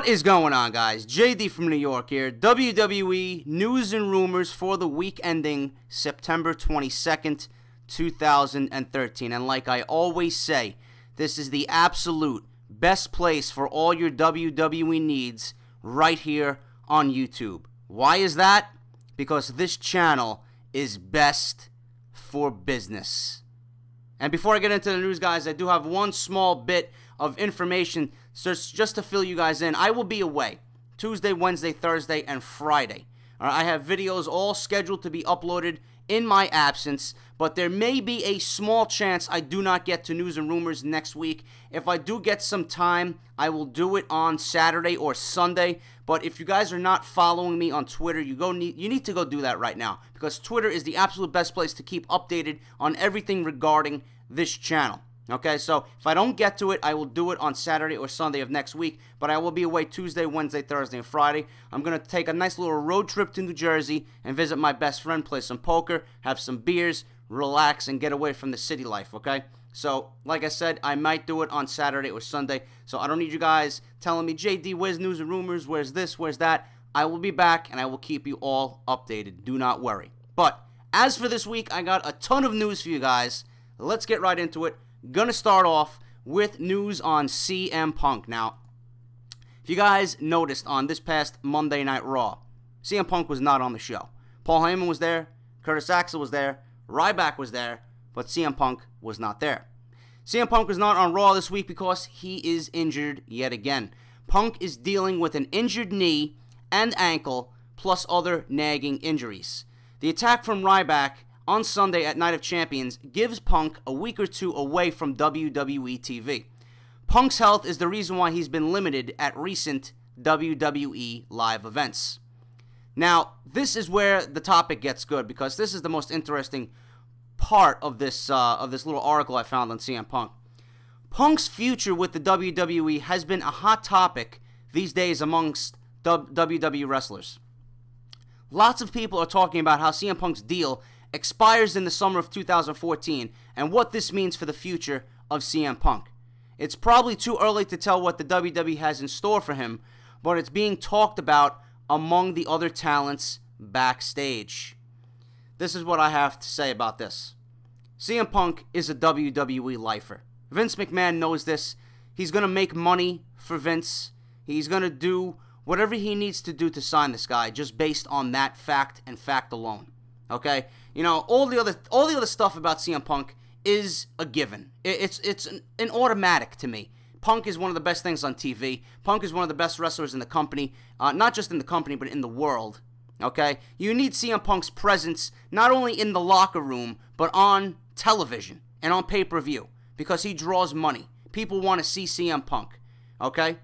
is going on, guys? JD from New York here. WWE News and Rumors for the week ending September 22nd, 2013. And like I always say, this is the absolute best place for all your WWE needs right here on YouTube. Why is that? Because this channel is best for business. And before I get into the news, guys, I do have one small bit of information just to fill you guys in. I will be away Tuesday, Wednesday, Thursday, and Friday. I have videos all scheduled to be uploaded in my absence, but there may be a small chance I do not get to News and Rumors next week. If I do get some time, I will do it on Saturday or Sunday. But if you guys are not following me on Twitter, you need to go do that right now, because Twitter is the absolute best place to keep updated on everything regarding this channel. Okay, so if I don't get to it, I will do it on Saturday or Sunday of next week, but I will be away Tuesday, Wednesday, Thursday, and Friday. I'm going to take a nice little road trip to New Jersey and visit my best friend, play some poker, have some beers, relax, and get away from the city life, okay? So, like I said, I might do it on Saturday or Sunday, so I don't need you guys telling me, JD, where's News and Rumors, where's this, where's that? I will be back, and I will keep you all updated. Do not worry. But, as for this week, I got a ton of news for you guys. Let's get right into it. Gonna start off with news on CM Punk. Now, if you guys noticed on this past Monday Night Raw, CM Punk was not on the show. Paul Heyman was there, Curtis Axel was there, Ryback was there, but CM Punk was not there. CM Punk was not on Raw this week because he is injured yet again. Punk is dealing with an injured knee and ankle, plus other nagging injuries. The attack from Ryback on Sunday at Night of Champions gives Punk a week or two away from WWE TV. Punk's health is the reason why he's been limited at recent WWE live events. Now, this is where the topic gets good, because this is the most interesting part of this little article I found on CM Punk. Punk's future with the WWE has been a hot topic these days amongst WWE wrestlers. Lots of people are talking about how CM Punk's deal expires in the summer of 2014 and what this means for the future of CM Punk. It's probably too early to tell what the WWE has in store for him, but it's being talked about among the other talents backstage. This is what I have to say about this. CM Punk is a WWE lifer. Vince McMahon knows this. He's going to make money for Vince. He's going to do whatever he needs to do to sign this guy, just based on that fact and fact alone. Okay? You know, all the other stuff about CM Punk is a given. It's an automatic to me. Punk is one of the best things on TV. Punk is one of the best wrestlers in the company, not just in the company, but in the world. Okay? You need CM Punk's presence not only in the locker room, but on television and on pay-per-view, because he draws money. People want to see CM Punk. Okay?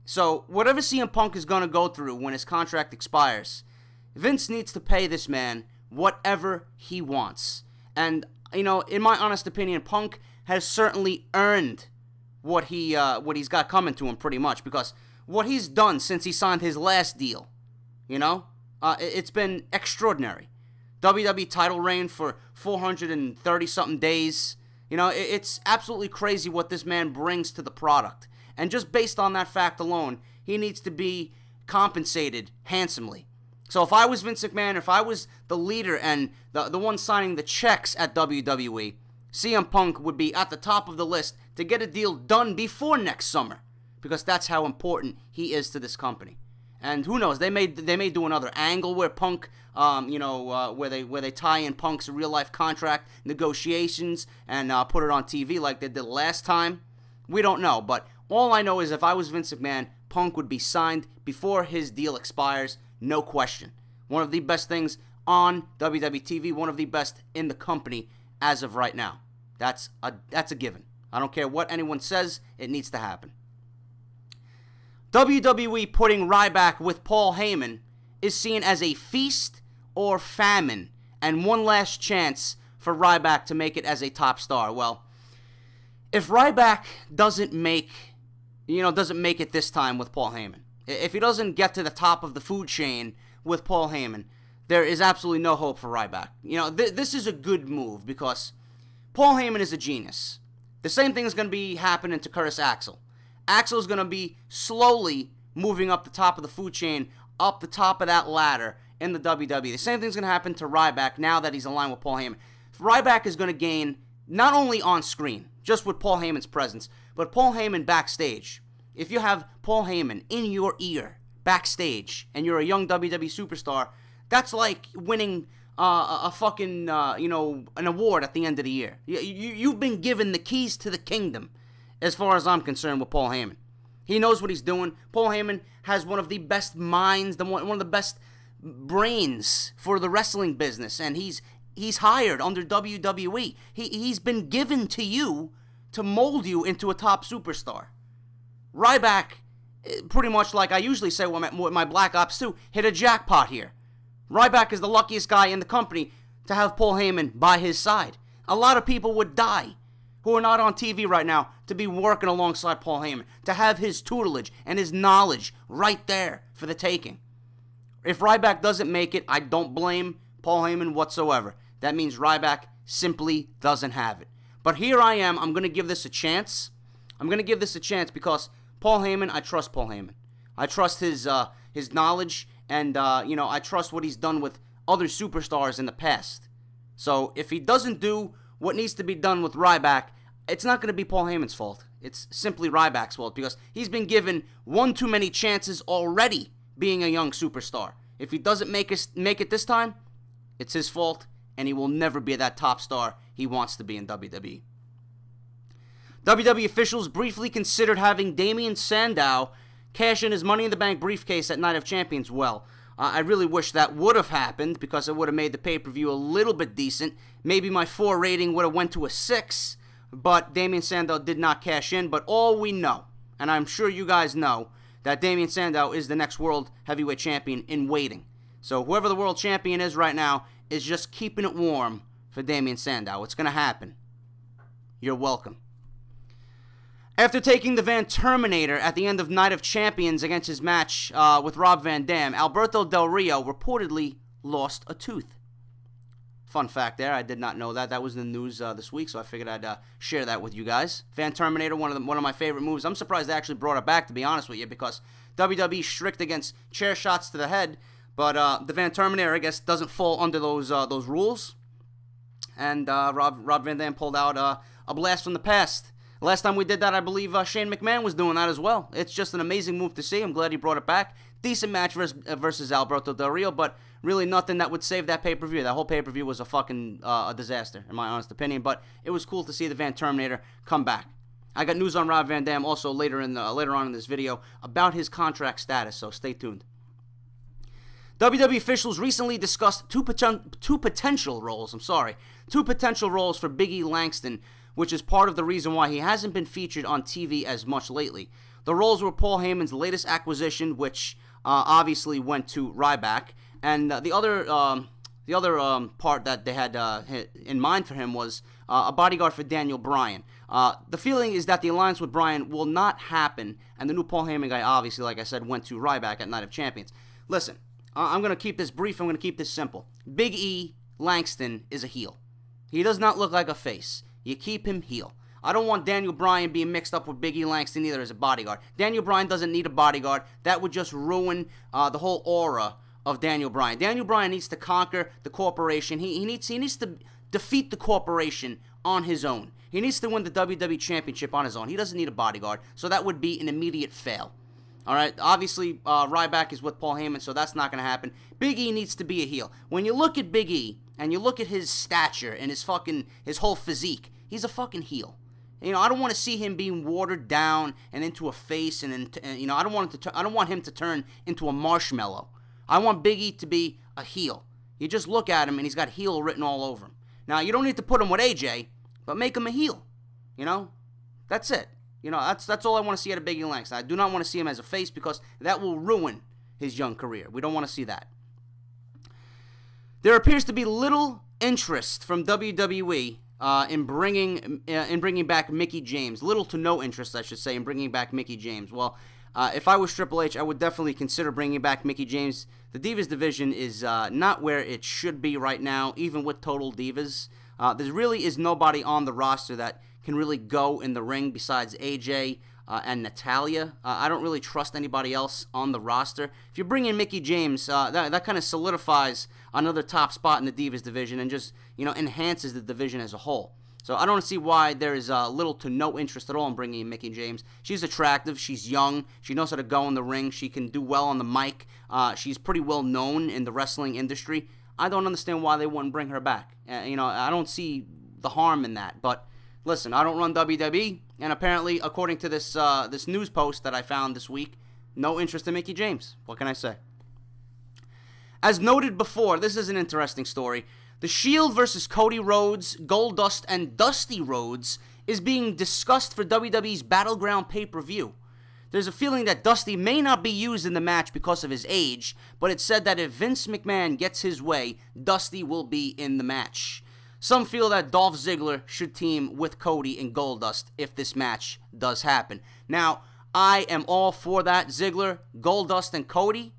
So, whatever CM Punk is going to go through when his contract expires, Vince needs to pay this man whatever he wants. And, you know, in my honest opinion, Punk has certainly earned what he's got coming to him, pretty much, because what he's done since he signed his last deal, you know, it's been extraordinary. WWE title reign for 430-something days. You know, it's absolutely crazy what this man brings to the product. And just based on that fact alone, he needs to be compensated handsomely. So if I was Vince McMahon, if I was the leader and the one signing the checks at WWE, CM Punk would be at the top of the list to get a deal done before next summer, because that's how important he is to this company. And who knows, they may do another angle where Punk, where they tie in Punk's real life contract negotiations and put it on TV like they did last time. We don't know, but all I know is if I was Vince McMahon, Punk would be signed before his deal expires. No question. One of the best things on WWE TV, one of the best in the company as of right now. That's a given. I don't care what anyone says, it needs to happen. WWE putting Ryback with Paul Heyman is seen as a feast or famine, and one last chance for Ryback to make it as a top star. Well, if Ryback doesn't make it this time with Paul Heyman, if he doesn't get to the top of the food chain with Paul Heyman, there is absolutely no hope for Ryback. You know, this is a good move because Paul Heyman is a genius. The same thing is going to be happening to Curtis Axel. Axel's going to be slowly moving up the top of the food chain, up the top of that ladder in the WWE. The same thing's going to happen to Ryback now that he's aligned with Paul Heyman. Ryback is going to gain not only on screen, just with Paul Heyman's presence, but Paul Heyman backstage. If you have Paul Heyman in your ear backstage and you're a young WWE superstar, that's like winning a fucking, an award at the end of the year. You've been given the keys to the kingdom, as far as I'm concerned, with Paul Heyman. He knows what he's doing. Paul Heyman has one of the best minds, one of the best brains for the wrestling business, and he's hired under WWE. He's been given to you to mold you into a top superstar. Ryback, pretty much like I usually say with my Black Ops 2, hit a jackpot here. Ryback is the luckiest guy in the company to have Paul Heyman by his side. A lot of people would die who are not on TV right now to be working alongside Paul Heyman, to have his tutelage and his knowledge right there for the taking. If Ryback doesn't make it, I don't blame Paul Heyman whatsoever. That means Ryback simply doesn't have it. But here I am. I'm going to give this a chance. I'm going to give this a chance because Paul Heyman, I trust Paul Heyman. I trust his knowledge, and I trust what he's done with other superstars in the past. So if he doesn't do what needs to be done with Ryback, it's not going to be Paul Heyman's fault. It's simply Ryback's fault because he's been given one too many chances already being a young superstar. If he doesn't make it this time, it's his fault, and he will never be that top star he wants to be in WWE. WWE officials briefly considered having Damien Sandow cash in his Money in the Bank briefcase at Night of Champions. Well, I really wish that would have happened because it would have made the pay-per-view a little bit decent. Maybe my 4 rating would have went to a 6, but Damien Sandow did not cash in. But all we know, and I'm sure you guys know, that Damien Sandow is the next World Heavyweight Champion in waiting. So whoever the World Champion is right now is just keeping it warm for Damien Sandow. It's going to happen. You're welcome. After taking the Van Terminator at the end of Night of Champions against his match with Rob Van Dam, Alberto Del Rio reportedly lost a tooth. Fun fact there, I did not know that. That was in the news this week, so I figured I'd share that with you guys. Van Terminator, one of my favorite moves. I'm surprised they actually brought it back, to be honest with you, because WWE strict against chair shots to the head, but the Van Terminator, I guess, doesn't fall under those rules. And Rob Van Dam pulled out a blast from the past. Last time we did that, I believe Shane McMahon was doing that as well. It's just an amazing move to see. I'm glad he brought it back. Decent match versus Alberto Del Rio, but really nothing that would save that pay-per-view. That whole pay-per-view was a fucking a disaster, in my honest opinion, but it was cool to see the Van Terminator come back. I got news on Rob Van Dam also later on in this video about his contract status, so stay tuned. WWE officials recently discussed two potential roles for Big E Langston, which is part of the reason why he hasn't been featured on TV as much lately. The roles were Paul Heyman's latest acquisition, which obviously went to Ryback, and the other part that they had in mind for him was a bodyguard for Daniel Bryan. The feeling is that the alliance with Bryan will not happen, and the new Paul Heyman guy, obviously, like I said, went to Ryback at Night of Champions. Listen, I'm going to keep this brief. I'm going to keep this simple. Big E Langston is a heel. He does not look like a face. You keep him heel. I don't want Daniel Bryan being mixed up with Big E Langston either as a bodyguard. Daniel Bryan doesn't need a bodyguard. That would just ruin the whole aura of Daniel Bryan. Daniel Bryan needs to conquer the corporation. He needs to defeat the corporation on his own. He needs to win the WWE Championship on his own. He doesn't need a bodyguard, so that would be an immediate fail. All right, obviously, Ryback is with Paul Heyman, so that's not going to happen. Big E needs to be a heel. When you look at Big E, and you look at his stature and his whole physique, he's a fucking heel. You know, I don't want to see him being watered down and into a face, and you know, I don't want him to turn into a marshmallow. I want Big E to be a heel. You just look at him, and he's got heel written all over him. Now, you don't need to put him with AJ, but make him a heel. You know, that's it. You know, that's all I want to see out of Big E Langston. I do not want to see him as a face because that will ruin his young career. We don't want to see that. There appears to be little interest from WWE in bringing back Mickie James. Little to no interest, I should say, in bringing back Mickie James. Well, if I was Triple H, I would definitely consider bringing back Mickie James. The Divas division is not where it should be right now, even with Total Divas. There really is nobody on the roster that can really go in the ring besides AJ. and Natalya. I don't really trust anybody else on the roster. If you bring in Mickie James, that kind of solidifies another top spot in the Divas division and just, enhances the division as a whole. So I don't see why there is little to no interest at all in bringing in Mickie James. She's attractive. She's young. She knows how to go in the ring. She can do well on the mic. She's pretty well known in the wrestling industry. I don't understand why they wouldn't bring her back. I don't see the harm in that. But listen, I don't run WWE, and apparently, according to this this news post that I found this week, no interest in Mickie James. What can I say? As noted before, this is an interesting story. The Shield versus Cody Rhodes, Goldust, and Dusty Rhodes is being discussed for WWE's Battleground pay-per-view. There's a feeling that Dusty may not be used in the match because of his age, but it's said that if Vince McMahon gets his way, Dusty will be in the match. Some feel that Dolph Ziggler should team with Cody and Goldust if this match does happen. Now, I am all for that. Ziggler, Goldust, and Cody.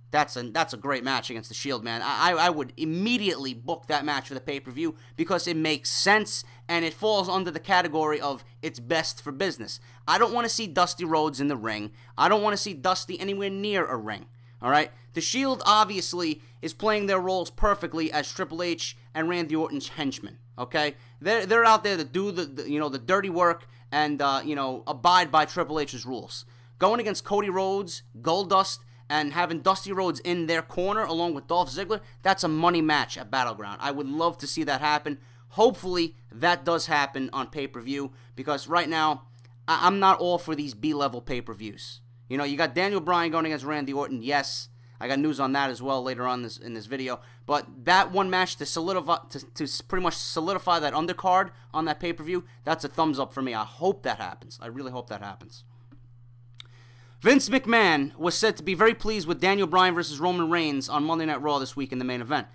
That's a great match against the Shield, man. I would immediately book that match for the pay-per-view because it makes sense and it falls under the category of it's best for business. I don't want to see Dusty Rhodes in the ring. I don't want to see Dusty anywhere near a ring. All right? The Shield obviously is playing their roles perfectly as Triple H and Randy Orton's henchmen. Okay? They're out there to do the dirty work and abide by Triple H's rules. Going against Cody Rhodes, Goldust, and having Dusty Rhodes in their corner along with Dolph Ziggler, that's a money match at Battleground. I would love to see that happen. Hopefully, that does happen on pay-per-view because right now, I'm not all for these B-level pay-per-views. You got Daniel Bryan going against Randy Orton. Yes, I got news on that as well later on in this video. But that one match to pretty much solidify that undercard on that pay-per-view, that's a thumbs up for me. I hope that happens. I really hope that happens. Vince McMahon was said to be very pleased with Daniel Bryan versus Roman Reigns on Monday Night Raw this week in the main event.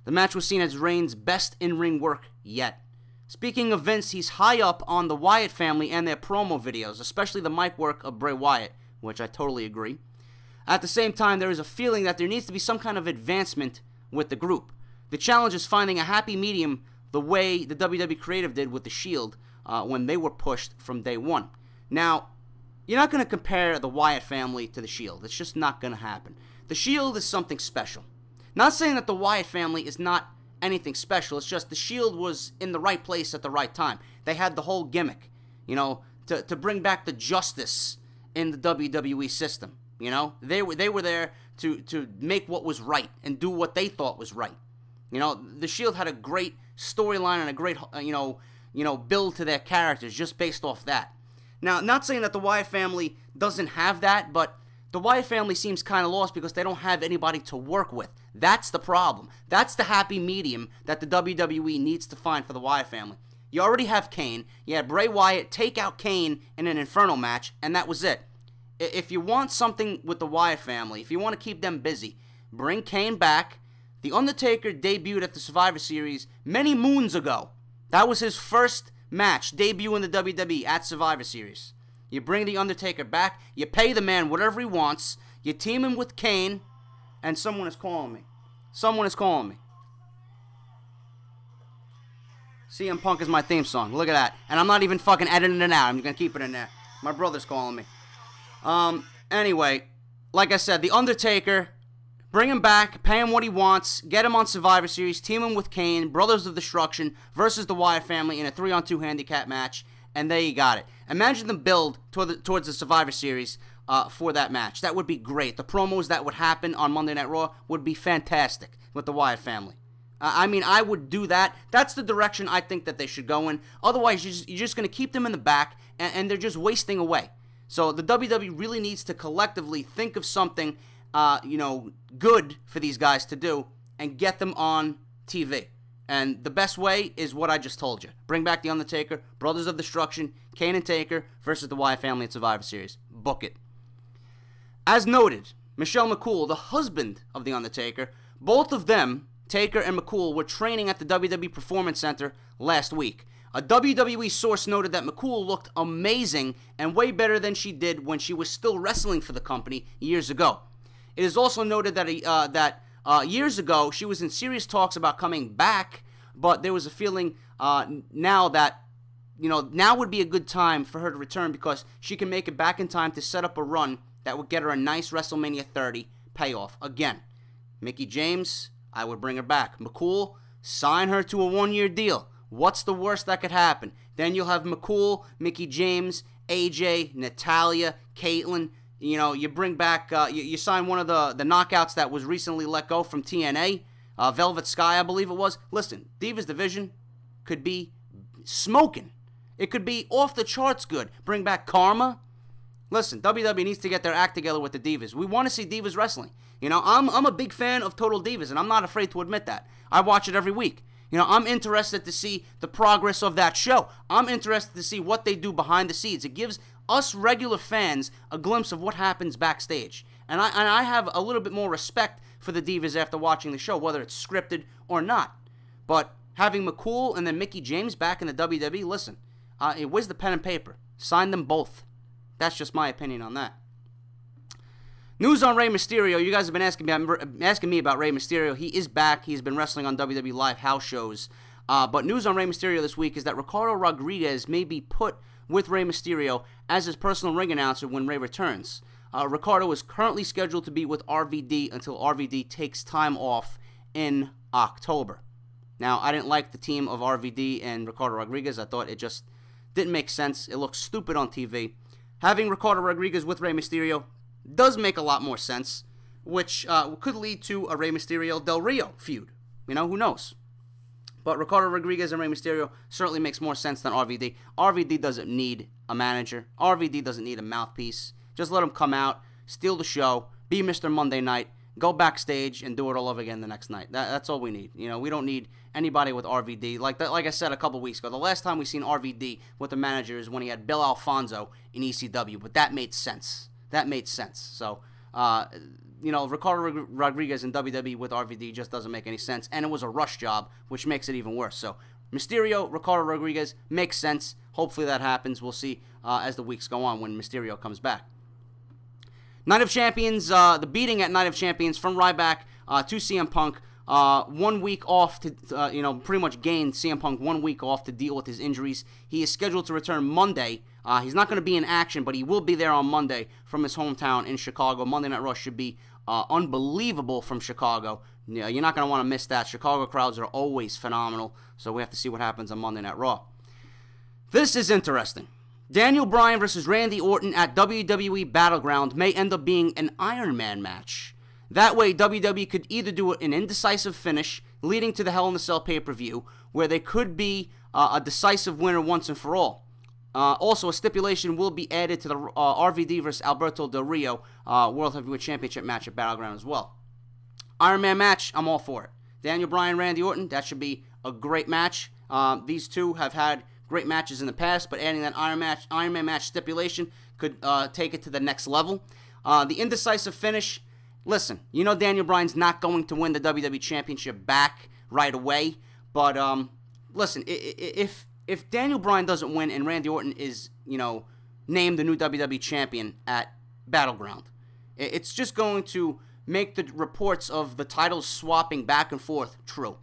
The match was seen as Reigns' best in-ring work yet. Speaking of Vince, he's high up on the Wyatt family and their promo videos, especially the mic work of Bray Wyatt, which I totally agree. At the same time, there is a feeling that there needs to be some kind of advancement with the group. The challenge is finding a happy medium the way the WWE Creative did with the Shield when they were pushed from day one. Now, you're not going to compare the Wyatt family to the Shield. It's just not going to happen. The Shield is something special. Not saying that the Wyatt family is not anything special. It's just the Shield was in the right place at the right time. They had the whole gimmick, to bring back the justice in the WWE system. They were there to make what was right and do what they thought was right. The Shield had a great storyline and a great, build to their characters just based off that. Now, not saying that the Wyatt family doesn't have that, but the Wyatt family seems kind of lost because they don't have anybody to work with. That's the problem. That's the happy medium that the WWE needs to find for the Wyatt family. You already have Kane. You had Bray Wyatt take out Kane in an Inferno match, and that was it. If you want something with the Wyatt family, if you want to keep them busy, bring Kane back. The Undertaker debuted at the Survivor Series many moons ago. That was his first match, debut in the WWE at Survivor Series. You bring The Undertaker back, you pay the man whatever he wants, you team him with Kane, and someone is calling me. Someone is calling me. CM Punk is my theme song. Look at that. And I'm not even fucking editing it out. I'm going to keep it in there. My brother's calling me. Anyway, like I said, The Undertaker, bring him back, pay him what he wants, get him on Survivor Series, team him with Kane, Brothers of Destruction versus the Wyatt family in a 3-on-2 handicap match, and there you got it. Imagine the build towards the Survivor Series for that match. That would be great. The promos that would happen on Monday Night Raw would be fantastic with the Wyatt family. I would do that. That's the direction I think that they should go in. Otherwise, you're just going to keep them in the back, and they're just wasting away. So the WWE really needs to collectively think of something good for these guys to do and get them on TV. And the best way is what I just told you. Bring back The Undertaker, Brothers of Destruction, Kane and Taker versus the Wyatt family at Survivor Series. Book it. As noted, Michelle McCool, the husband of The Undertaker, both of them, Taker and McCool, were training at the WWE Performance Center last week. A WWE source noted that McCool looked amazing and way better than she did when she was still wrestling for the company years ago. It is also noted that years ago she was in serious talks about coming back, but there was a feeling now that now would be a good time for her to return because she can make it back in time to set up a run that would get her a nice WrestleMania 30 payoff. Again, Mickie James, I would bring her back. McCool, sign her to a one-year deal. What's the worst that could happen? Then you'll have McCool, Mickie James, AJ, Natalya, Caitlyn. You bring back, you sign one of the knockouts that was recently let go from TNA, Velvet Sky, I believe it was. Listen, Divas Division could be smoking. It could be off the charts good. Bring back Karma. Listen, WWE needs to get their act together with the Divas. We want to see Divas wrestling. I'm a big fan of Total Divas, and I'm not afraid to admit that. I watch it every week. I'm interested to see the progress of that show. I'm interested to see what they do behind the scenes. It gives us regular fans a glimpse of what happens backstage. And I have a little bit more respect for the Divas after watching the show, whether it's scripted or not. But having McCool and then Mickie James back in the WWE, listen, where's the pen and paper? Sign them both. That's just my opinion on that. News on Rey Mysterio. You guys have been asking me about Rey Mysterio. He is back. He's been wrestling on WWE Live house shows. But news on Rey Mysterio this week is that Ricardo Rodriguez may be put with Rey Mysterio as his personal ring announcer when Rey returns. Ricardo is currently scheduled to be with RVD until RVD takes time off in October. Now, I didn't like the team of RVD and Ricardo Rodriguez. I thought it just didn't make sense. It looked stupid on TV. Having Ricardo Rodriguez with Rey Mysterio does make a lot more sense, which could lead to a Rey Mysterio Del Rio feud. Who knows? But Ricardo Rodriguez and Rey Mysterio certainly makes more sense than RVD. RVD doesn't need a manager. RVD doesn't need a mouthpiece. Just let him come out, steal the show, be Mr. Monday Night, go backstage, and do it all over again the next night. That's all we need. We don't need anybody with RVD. Like I said a couple weeks ago, the last time we seen RVD with the manager is when he had Bill Alfonso in ECW, but that made sense. So, Ricardo Rodriguez in WWE with RVD just doesn't make any sense, and it was a rush job, which makes it even worse. So, Mysterio, Ricardo Rodriguez makes sense. Hopefully that happens. We'll see as the weeks go on when Mysterio comes back. Night of Champions, the beating at Night of Champions from Ryback to CM Punk. 1 week off to, pretty much gained CM Punk 1 week off to deal with his injuries. He is scheduled to return Monday. He's not going to be in action, but he will be there on Monday from his hometown in Chicago. Monday Night Raw should be unbelievable from Chicago. You're not going to want to miss that. Chicago crowds are always phenomenal, so we have to see what happens on Monday Night Raw. This is interesting. Daniel Bryan versus Randy Orton at WWE Battleground may end up being an Iron Man match. That way, WWE could either do an indecisive finish leading to the Hell in a Cell pay-per-view, where there could be a decisive winner once and for all. Also, a stipulation will be added to the RVD versus Alberto Del Rio World Heavyweight Championship match at Battleground as well. Iron Man match, I'm all for it. Daniel Bryan, Randy Orton, that should be a great match. These two have had great matches in the past, but adding that Iron Man match stipulation could take it to the next level. The indecisive finish, listen, Daniel Bryan's not going to win the WWE Championship back right away, but listen, if Daniel Bryan doesn't win and Randy Orton is, named the new WWE Champion at Battleground, it's just going to make the reports of the titles swapping back and forth true,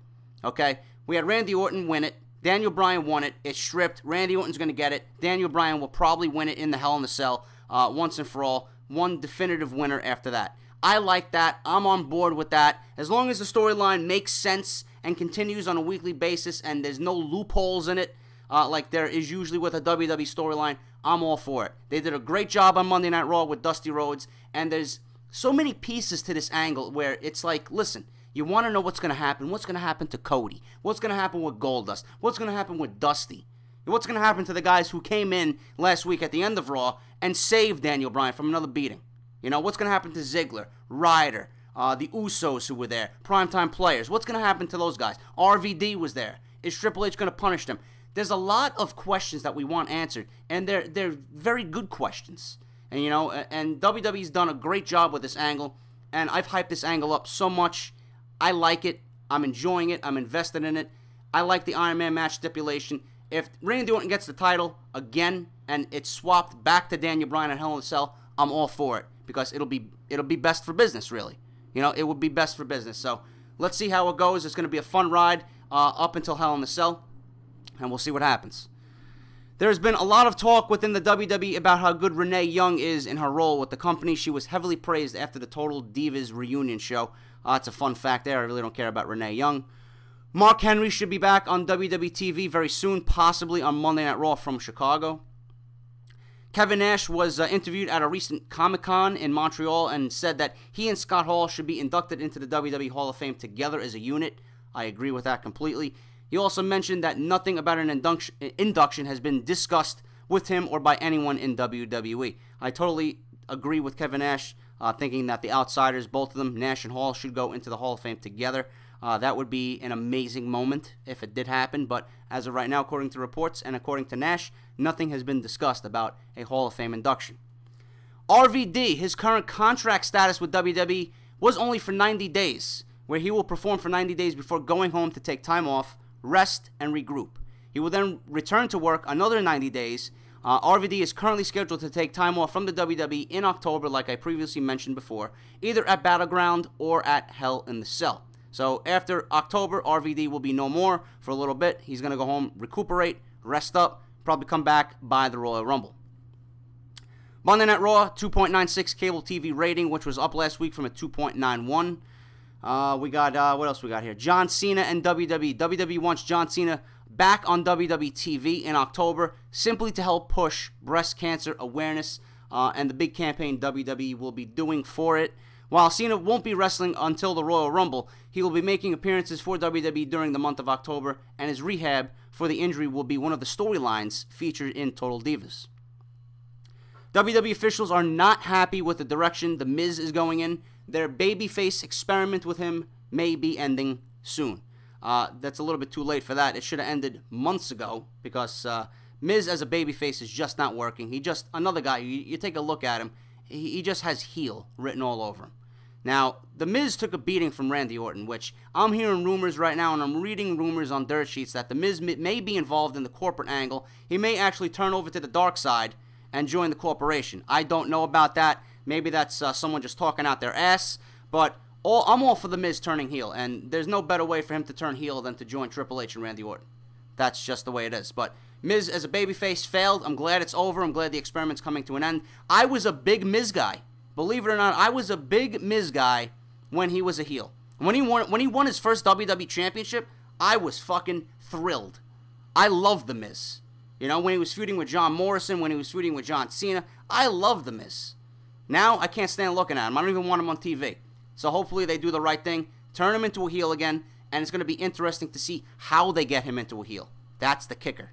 okay? We had Randy Orton win it. Daniel Bryan won it. It's stripped. Randy Orton's going to get it. Daniel Bryan will probably win it in the Hell in a Cell once and for all. One definitive winner after that. I like that. I'm on board with that. As long as the storyline makes sense and continues on a weekly basis and there's no loopholes in it, like there is usually with a WWE storyline, I'm all for it. They did a great job on Monday Night Raw with Dusty Rhodes, and there's so many pieces to this angle where it's like, listen, you want to know what's going to happen. What's going to happen to Cody? What's going to happen with Goldust? What's going to happen with Dusty? What's going to happen to the guys who came in last week at the end of Raw and saved Daniel Bryan from another beating? What's going to happen to Ziggler, Ryder, the Usos who were there, primetime players? What's going to happen to those guys? RVD was there. Is Triple H going to punish them? There's a lot of questions that we want answered, and they're very good questions. And, and WWE's done a great job with this angle, and I've hyped this angle up so much. I like it. I'm enjoying it. I'm invested in it. I like the Iron Man match stipulation. If Randy Orton gets the title again and it's swapped back to Daniel Bryan at Hell in a Cell, I'm all for it because it'll be best for business, really. It would be best for business. So let's see how it goes. It's going to be a fun ride up until Hell in a Cell, and we'll see what happens. There's been a lot of talk within the WWE about how good Renee Young is in her role with the company. She was heavily praised after the Total Divas reunion show. It's a fun fact there. I really don't care about Renee Young. Mark Henry should be back on WWE TV very soon, possibly on Monday Night Raw from Chicago. Kevin Nash was interviewed at a recent Comic-Con in Montreal and said that he and Scott Hall should be inducted into the WWE Hall of Fame together as a unit. I agree with that completely. He also mentioned that nothing about an induction has been discussed with him or by anyone in WWE. I totally agree with Kevin Nash, thinking that the outsiders, both of them, Nash and Hall, should go into the Hall of Fame together. That would be an amazing moment if it did happen, but as of right now, according to reports and according to Nash, nothing has been discussed about a Hall of Fame induction. RVD, his current contract status with WWE was only for 90 days, where he will perform for 90 days before going home to take time off, rest, and regroup. He will then return to work another 90 days. RVD is currently scheduled to take time off from the WWE in October, like I previously mentioned before, either at Battleground or at Hell in the Cell. So after October, RVD will be no more for a little bit. He's going to go home, recuperate, rest up, probably come back by the Royal Rumble. Monday Night Raw, 2.96 cable TV rating, which was up last week from a 2.91. We got, what else we got here? John Cena and WWE. WWE wants John Cena back on WWE TV in October, simply to help push breast cancer awareness and the big campaign WWE will be doing for it. While Cena won't be wrestling until the Royal Rumble, he will be making appearances for WWE during the month of October, and his rehab for the injury will be one of the storylines featured in Total Divas. WWE officials are not happy with the direction The Miz is going in. Their babyface experiment with him may be ending soon. That's a little bit too late for that. It should have ended months ago because Miz as a babyface is just not working. He just, another guy, you take a look at him, he just has heel written all over him. Now, The Miz took a beating from Randy Orton, which I'm hearing rumors right now, and I'm reading rumors on dirt sheets that The Miz may be involved in the corporate angle. He may actually turn over to the dark side and join the corporation. I don't know about that. Maybe that's someone just talking out their ass, but I'm all for The Miz turning heel, and there's no better way for him to turn heel than to join Triple H and Randy Orton. That's just the way it is. But Miz as a babyface failed. I'm glad it's over. I'm glad the experiment's coming to an end. I was a big Miz guy. Believe it or not, I was a big Miz guy when he was a heel. When he won his first WWE Championship, I was fucking thrilled. I loved The Miz. You know, when he was feuding with John Morrison, when he was feuding with John Cena, I loved The Miz. Now, I can't stand looking at him. I don't even want him on TV. So hopefully they do the right thing, turn him into a heel again, and it's going to be interesting to see how they get him into a heel. That's the kicker.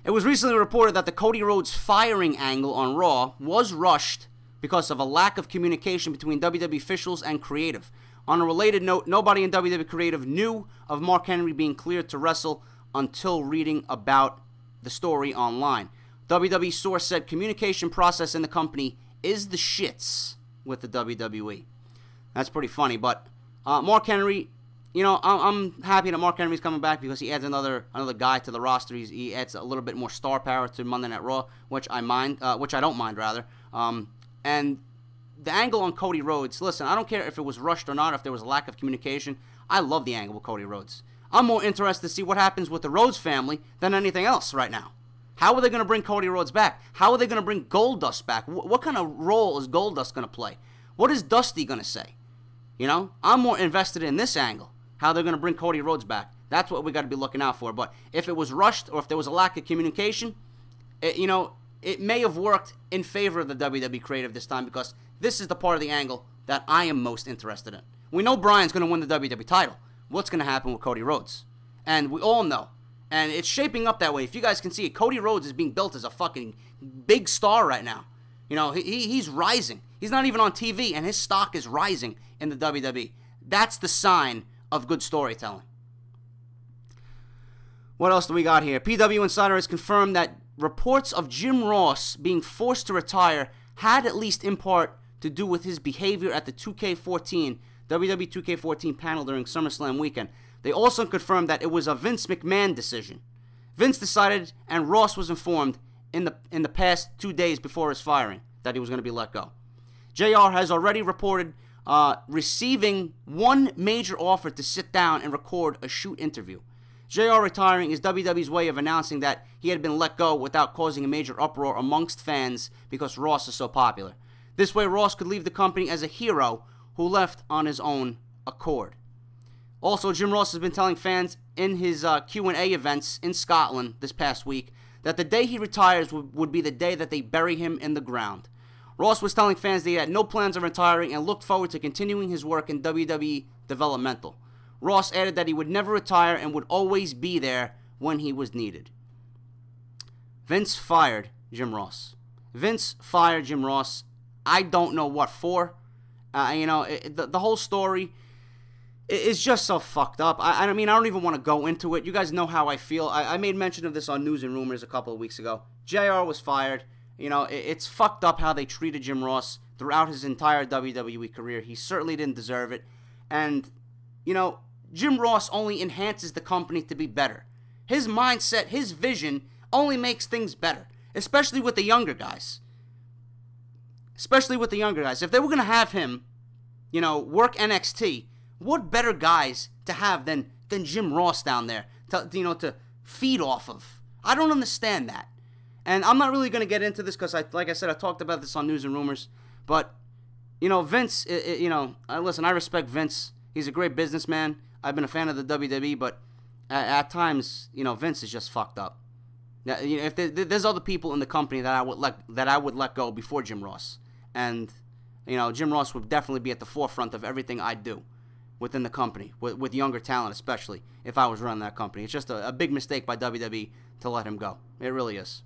It was recently reported that the Cody Rhodes firing angle on Raw was rushed because of a lack of communication between WWE officials and creative. On a related note, nobody in WWE creative knew of Mark Henry being cleared to wrestle until reading about the story online. WWE source said communication process in the company is the shits with the WWE. That's pretty funny, but Mark Henry, you know, I'm happy that Mark Henry's coming back because he adds another guy to the roster. He adds a little bit more star power to Monday Night Raw, which I don't mind rather. And the angle on Cody Rhodes, listen, I don't care if it was rushed or not, if there was a lack of communication. I love the angle with Cody Rhodes. I'm more interested to see what happens with the Rhodes family than anything else right now. How are they going to bring Cody Rhodes back? How are they going to bring Goldust back? What kind of role is Goldust going to play? What is Dusty going to say? You know, I'm more invested in this angle, how they're going to bring Cody Rhodes back. That's what we got to be looking out for. But if it was rushed or if there was a lack of communication, it may have worked in favor of the WWE creative this time because this is the part of the angle that I am most interested in. We know Bryan's going to win the WWE title. What's going to happen with Cody Rhodes? And we all know. And it's shaping up that way. If you guys can see it, Cody Rhodes is being built as a fucking big star right now. You know, he's rising. He's not even on TV, and his stock is rising in the WWE. That's the sign of good storytelling. What else do we got here? PW Insider has confirmed that reports of Jim Ross being forced to retire had at least in part to do with his behavior at the 2K14, WWE 2K14 panel during SummerSlam weekend. They also confirmed that it was a Vince McMahon decision. Vince decided, and Ross was informed in the past 2 days before his firing, that he was going to be let go. JR has already reported receiving one major offer to sit down and record a shoot interview. JR retiring is WWE's way of announcing that he had been let go without causing a major uproar amongst fans because Ross is so popular. This way, Ross could leave the company as a hero who left on his own accord. Also, Jim Ross has been telling fans in his Q&A events in Scotland this past week that the day he retires would be the day that they bury him in the ground. Ross was telling fans that he had no plans of retiring and looked forward to continuing his work in WWE developmental. Ross added that he would never retire and would always be there when he was needed. Vince fired Jim Ross. Vince fired Jim Ross. I don't know what for. The whole story is just so fucked up. I mean, I don't even want to go into it. You guys know how I feel. I made mention of this on News and Rumors a couple of weeks ago. JR was fired. It's fucked up how they treated Jim Ross throughout his entire WWE career. He certainly didn't deserve it. And, Jim Ross only enhances the company to be better. His mindset, his vision only makes things better, especially with the younger guys. If they were going to have him, work NXT, what better guys to have than Jim Ross down there to feed off of? I don't understand that. And I'm not really going to get into this because, like I said, I talked about this on News and Rumors. But, Vince, listen, I respect Vince. He's a great businessman. I've been a fan of the WWE, but at times, Vince is just fucked up. If there's other people in the company that I would let go before Jim Ross, and Jim Ross would definitely be at the forefront of everything I do within the company, with younger talent especially, if I was running that company. It's just a big mistake by WWE to let him go. It really is.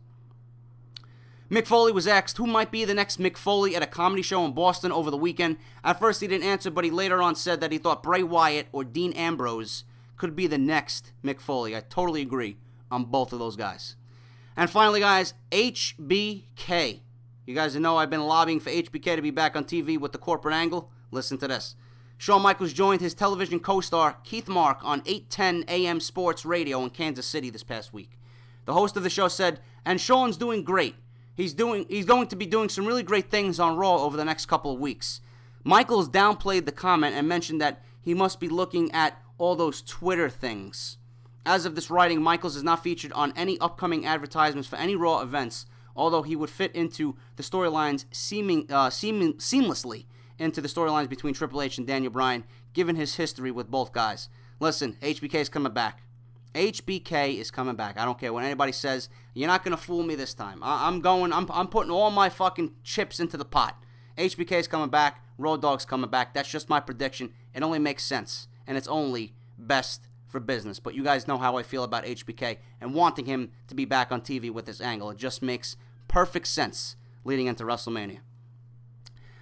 Mick Foley was asked who might be the next Mick Foley at a comedy show in Boston over the weekend. At first he didn't answer, but he later on said that he thought Bray Wyatt or Dean Ambrose could be the next Mick Foley. I totally agree on both of those guys. And finally, guys, HBK. You guys know I've been lobbying for HBK to be back on TV with the corporate angle. Listen to this. Shawn Michaels joined his television co-star Keith Mark on 810 AM Sports Radio in Kansas City this past week. The host of the show said, "And Shawn's doing great. He's going to be doing some really great things on Raw over the next couple of weeks." Michaels downplayed the comment and mentioned that he must be looking at all those Twitter things. As of this writing, Michaels is not featured on any upcoming advertisements for any Raw events, although he would fit into the storylines seamlessly into the storylines between Triple H and Daniel Bryan, given his history with both guys. Listen, HBK is coming back. HBK is coming back. I don't care what anybody says. You're not going to fool me this time. I'm putting all my fucking chips into the pot. HBK is coming back. Road Dogg's coming back. That's just my prediction. It only makes sense, and it's only best for business. But you guys know how I feel about HBK and wanting him to be back on TV with this angle. It just makes perfect sense leading into WrestleMania.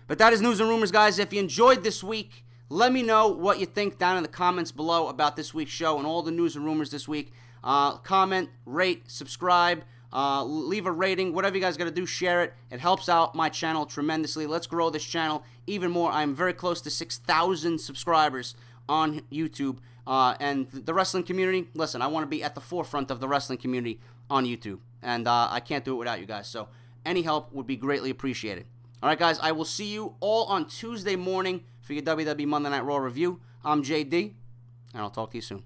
But that is News and Rumors, guys. If you enjoyed this week, let me know what you think down in the comments below about this week's show and all the news and rumors this week. Comment, rate, subscribe, leave a rating, whatever you guys got to do, share it. It helps out my channel tremendously. Let's grow this channel even more. I'm very close to 6,000 subscribers on YouTube. And the wrestling community, listen, I want to be at the forefront of the wrestling community on YouTube. And I can't do it without you guys. So any help would be greatly appreciated. All right, guys, I will see you all on Tuesday morning for your WWE Monday Night Raw review. I'm JD, and I'll talk to you soon.